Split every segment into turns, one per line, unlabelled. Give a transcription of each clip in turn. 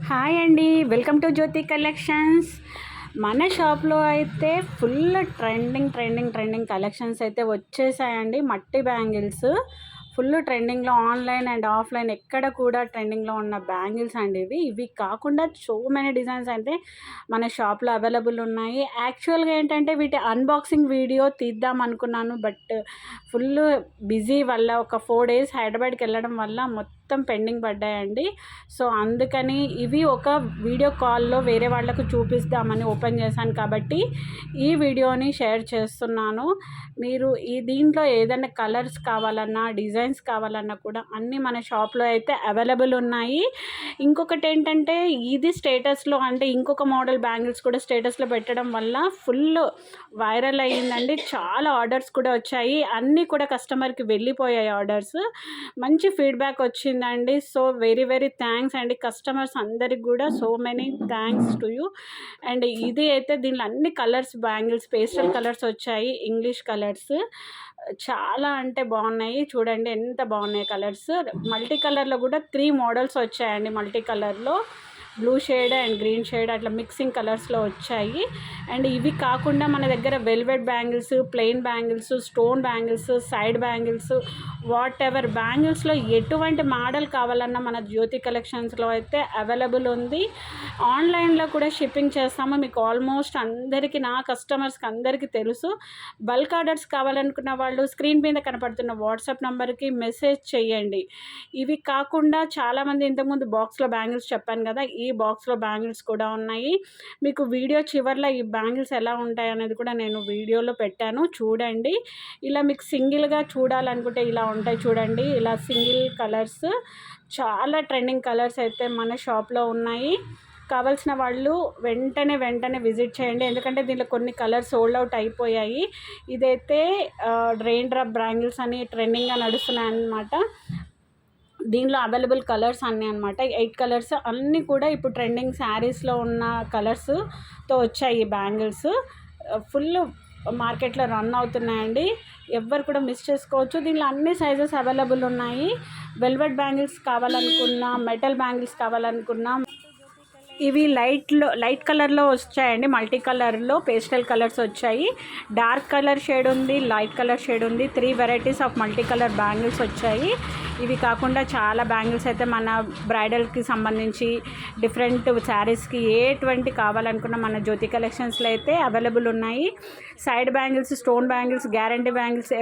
Hi అండి, welcome to Jyothi collections. మన షాప్లో అయితే ఫుల్ ట్రెండింగ్ కలెక్షన్స్ అయితే వచ్చేసాయండి. మట్టి బ్యాంగిల్స్ ఫుల్ ట్రెండింగ్లో, ఆన్లైన్ అండ్ ఆఫ్లైన్ ఎక్కడ కూడా ట్రెండింగ్లో ఉన్న బ్యాంగిల్స్ అండి. ఇవి కాకుండా సో మెనీ డిజైన్స్ అయితే మన షాప్లో అవైలబుల్ ఉన్నాయి. యాక్చువల్గా ఏంటంటే వీటి అన్బాక్సింగ్ వీడియో తీద్దాం అనుకున్నాను, బట్ ఫుల్ బిజీ వల్ల ఒక 4 days హైదరాబాద్కి వెళ్ళడం వల్ల మొత్తం పెండింగ్ పడ్డాయండి. సో అందుకని ఇవి ఒక వీడియో కాల్లో వేరే వాళ్ళకు చూపిస్తామని ఓపెన్ చేశాను కాబట్టి ఈ వీడియోని షేర్ చేస్తున్నాను. మీరు దీంట్లో ఏదైనా కలర్స్ కావాలన్నా, డిజైన్స్ కావాలన్నా కూడా అన్నీ మన షాప్లో అయితే అవైలబుల్ ఉన్నాయి. ఇంకొకటి ఏంటంటే ఇది స్టేటస్లో, అంటే ఇంకొక మోడల్ బ్యాంగిల్స్ కూడా స్టేటస్లో పెట్టడం వల్ల ఫుల్ వైరల్ అయ్యిందండి. చాలా ఆర్డర్స్ కూడా వచ్చాయి, అన్నీ కూడా కస్టమర్కి వెళ్ళిపోయాయి ఆర్డర్స్. మంచి ఫీడ్బ్యాక్ వచ్చిందండి. సో వెరీ థ్యాంక్స్ అండి కస్టమర్స్ అందరికి కూడా. So many thanks to you. And ఇది అయితే దీనిలో అన్ని కలర్స్ బ్యాంగిల్స్, పేస్టల్ కలర్స్ వచ్చాయి, ఇంగ్లీష్ కలర్స్ చాలా అంటే బాగున్నాయి. చూడండి ఎంత బాగున్నాయి కలర్స్. మల్టీ కలర్లో కూడా 3 మోడల్స్ వచ్చాయండి. మల్టీ కలర్లో blue shade and green shade అట్లా మిక్సింగ్ కలర్స్లో వచ్చాయి. అండ్ ఇవి కాకుండా మన దగ్గర velvet bangles, plain bangles, stone bangles, side bangles, whatever బ్యాంగిల్స్లో ఎటువంటి మోడల్ కావాలన్నా మన జ్యోతి కలెక్షన్స్లో అయితే అవైలబుల్ ఉంది. ఆన్లైన్లో కూడా షిప్పింగ్ చేస్తాము. మీకు ఆల్మోస్ట్ అందరికీ, నా కస్టమర్స్కి అందరికీ తెలుసు. బల్క్ ఆర్డర్స్ కావాలనుకున్న వాళ్ళు స్క్రీన్ మీద కనపడుతున్న వాట్సాప్ నెంబర్కి మెసేజ్ చేయండి. ఇవి కాకుండా చాలామంది ఇంతకుముందు బాక్స్లో బ్యాంగిల్స్ చెప్పాను కదా, ఈ బాక్స్లో బ్యాంగిల్స్ కూడా ఉన్నాయి. మీకు వీడియో చివర్లో ఈ బ్యాంగిల్స్ ఎలా ఉంటాయి అనేది కూడా నేను వీడియోలో పెట్టాను, చూడండి. ఇలా మీకు సింగిల్గా చూడాలనుకుంటే ఇలా ఉంటాయి చూడండి. ఇలా సింగిల్ కలర్స్, చాలా ట్రెండింగ్ కలర్స్ అయితే మన షాప్లో ఉన్నాయి. కావాల్సిన వాళ్ళు వెంటనే విజిట్ చేయండి, ఎందుకంటే దీంట్లో కొన్ని కలర్స్ సోల్డ్ అవుట్ అయిపోయాయి. ఇదైతే రెయిన్ డ్రాప్ బ్యాంగిల్స్ అని ట్రెండింగ్గా నడుస్తున్నాయి అన్నమాట. దీనిలో అవైలబుల్ కలర్స్ అన్నీ అనమాట, 8 కలర్స్ అన్నీ కూడా ఇప్పుడు ట్రెండింగ్ శారీస్లో ఉన్న కలర్స్తో వచ్చాయి. ఈ బ్యాంగిల్స్ ఫుల్ మార్కెట్లో రన్ అవుతున్నాయండి, ఎవ్వరు కూడా మిస్ చేసుకోవచ్చు. దీనిలో అన్ని సైజెస్ అవైలబుల్ ఉన్నాయి. వెల్వెట్ బ్యాంగిల్స్ కావాలనుకున్నా, మెటల్ బ్యాంగిల్స్ కావాలనుకున్నా, ఇవి లైట్ కలర్లో వచ్చాయండి. మల్టీ కలర్లో పేస్టల్ కలర్స్ వచ్చాయి. డార్క్ కలర్ షేడ్ ఉంది, లైట్ కలర్ షేడ్ ఉంది. 3 varieties of multi colour bangles వచ్చాయి. ఇవి కాకుండా చాలా బ్యాంగిల్స్ అయితే మన బ్రైడల్కి సంబంధించి డిఫరెంట్ శారీస్కి ఎటువంటి కావాలనుకున్న మన జ్యోతి కలెక్షన్స్లో అయితే అవైలబుల్ ఉన్నాయి. Side bangles, stone bangles, guarantee bangles,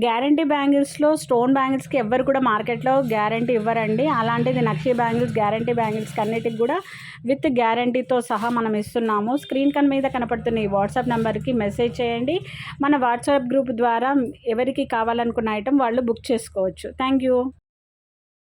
guarantee బ్యాంగిల్స్లో స్టోన్ బ్యాంగిల్స్కి ఎవ్వరు కూడా మార్కెట్లో గ్యారంటీ ఇవ్వరండి. అలాంటిది నక్షి బ్యాంగిల్స్, గ్యారంటీ బ్యాంగిల్స్కి అన్నిటికి కూడా విత్ గ్యారంటీతో సహా మనం ఇస్తున్నాము. స్క్రీన్ మీద కనపడుతున్న ఈ వాట్సాప్ నెంబర్కి మెసేజ్ చేయండి. మన వాట్సాప్ గ్రూప్ ద్వారా ఎవరికి కావాలనుకున్న ఐటెం వాళ్ళు బుక్ చేసుకోవచ్చు. Thank you.